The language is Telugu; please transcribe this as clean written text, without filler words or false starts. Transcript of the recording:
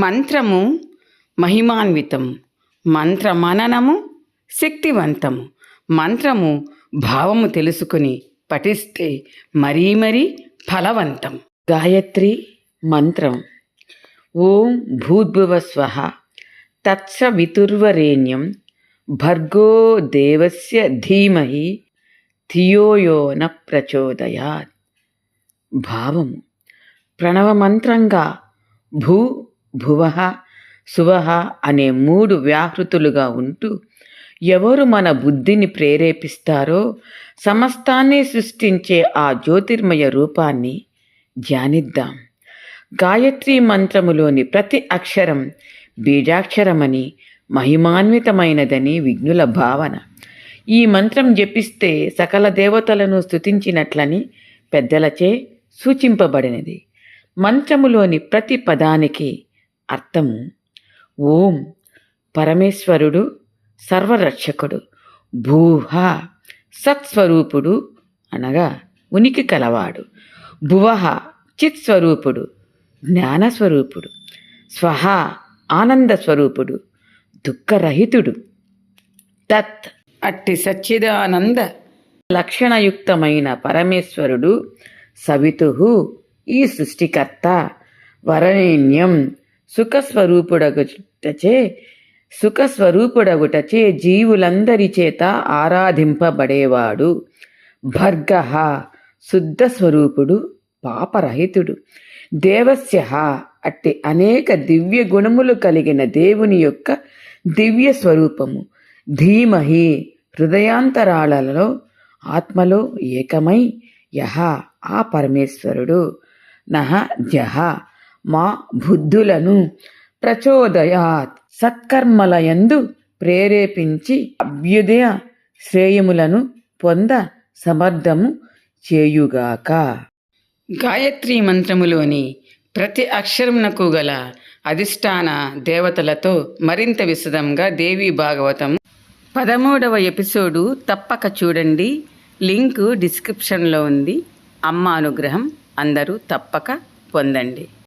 మంత్రము మహిమాన్వితము, మంత్రమననము శక్తివంతము. మంత్రము భావము తెలుసుకుని పఠిస్తే మరీ మరీ ఫలవంతం. గాయత్రి మంత్రం. ఓం భూర్భువస్వః తత్సవితుర్వరేణ్యం భర్గో దేవస్య ధీమహి ధియో యో న ప్రచోదయాత్. భావము: ప్రణవ మంత్రంగా భూ, భువః, సువః అనే 3 వ్యాహృతులుగా ఉంటూ ఎవరు మన బుద్ధిని ప్రేరేపిస్తారో సమస్తాన్ని సృష్టించే ఆ జ్యోతిర్మయ రూపాన్ని ధ్యానిద్దాం. గాయత్రి మంత్రములోని ప్రతి అక్షరం బీజాక్షరమని, మహిమాన్వితమైనదని విజ్ఞుల భావన. ఈ మంత్రం జపిస్తే సకల దేవతలను స్తుతించినట్లని పెద్దలచే సూచింపబడినది. మంత్రములోని ప్రతి పదానికి అర్థము: ఓం పరమేశ్వరుడు సర్వరక్షకుడు, భూహ సత్స్వరూపుడు అనగా ఉనికి కలవాడు, భువః చిత్స్వరూపుడు జ్ఞానస్వరూపుడు, స్వహ ఆనందస్వరూపుడు దుఃఖరహితుడు, తత్ అట్టి సచ్చిదానంద లక్షణయుక్తమైన పరమేశ్వరుడు, సవితుః ఈ సృష్టికర్త, వరేణ్యం సుఖస్వరూపుడగుటచే జీవులందరి చేత ఆరాధింపబడేవాడు, భర్గః శుద్ధస్వరూపుడు పాపరహితుడు, దేవస్య అట్టి అనేక దివ్య గుణములు కలిగిన దేవుని యొక్క దివ్య స్వరూపము, ధీమహి హృదయాంతరాలలో ఆత్మలో ఏకమై యహ ఆ పరమేశ్వరుడు, నహ జహ మా బుద్ధులను ప్రచోదయాత్ సత్కర్మలయందు ప్రేరేపించి అభ్యుదయ శ్రేయములను పొంద సమర్థము చేయుగాక. గాయత్రి మంత్రములోని ప్రతి అక్షరమునకు గల అధిష్టాన దేవతలతో మరింత విశదంగా దేవీ భాగవతం 13వ ఎపిసోడు తప్పక చూడండి. లింకు డిస్క్రిప్షన్లో ఉంది. అమ్మ అనుగ్రహం అందరూ తప్పక పొందండి.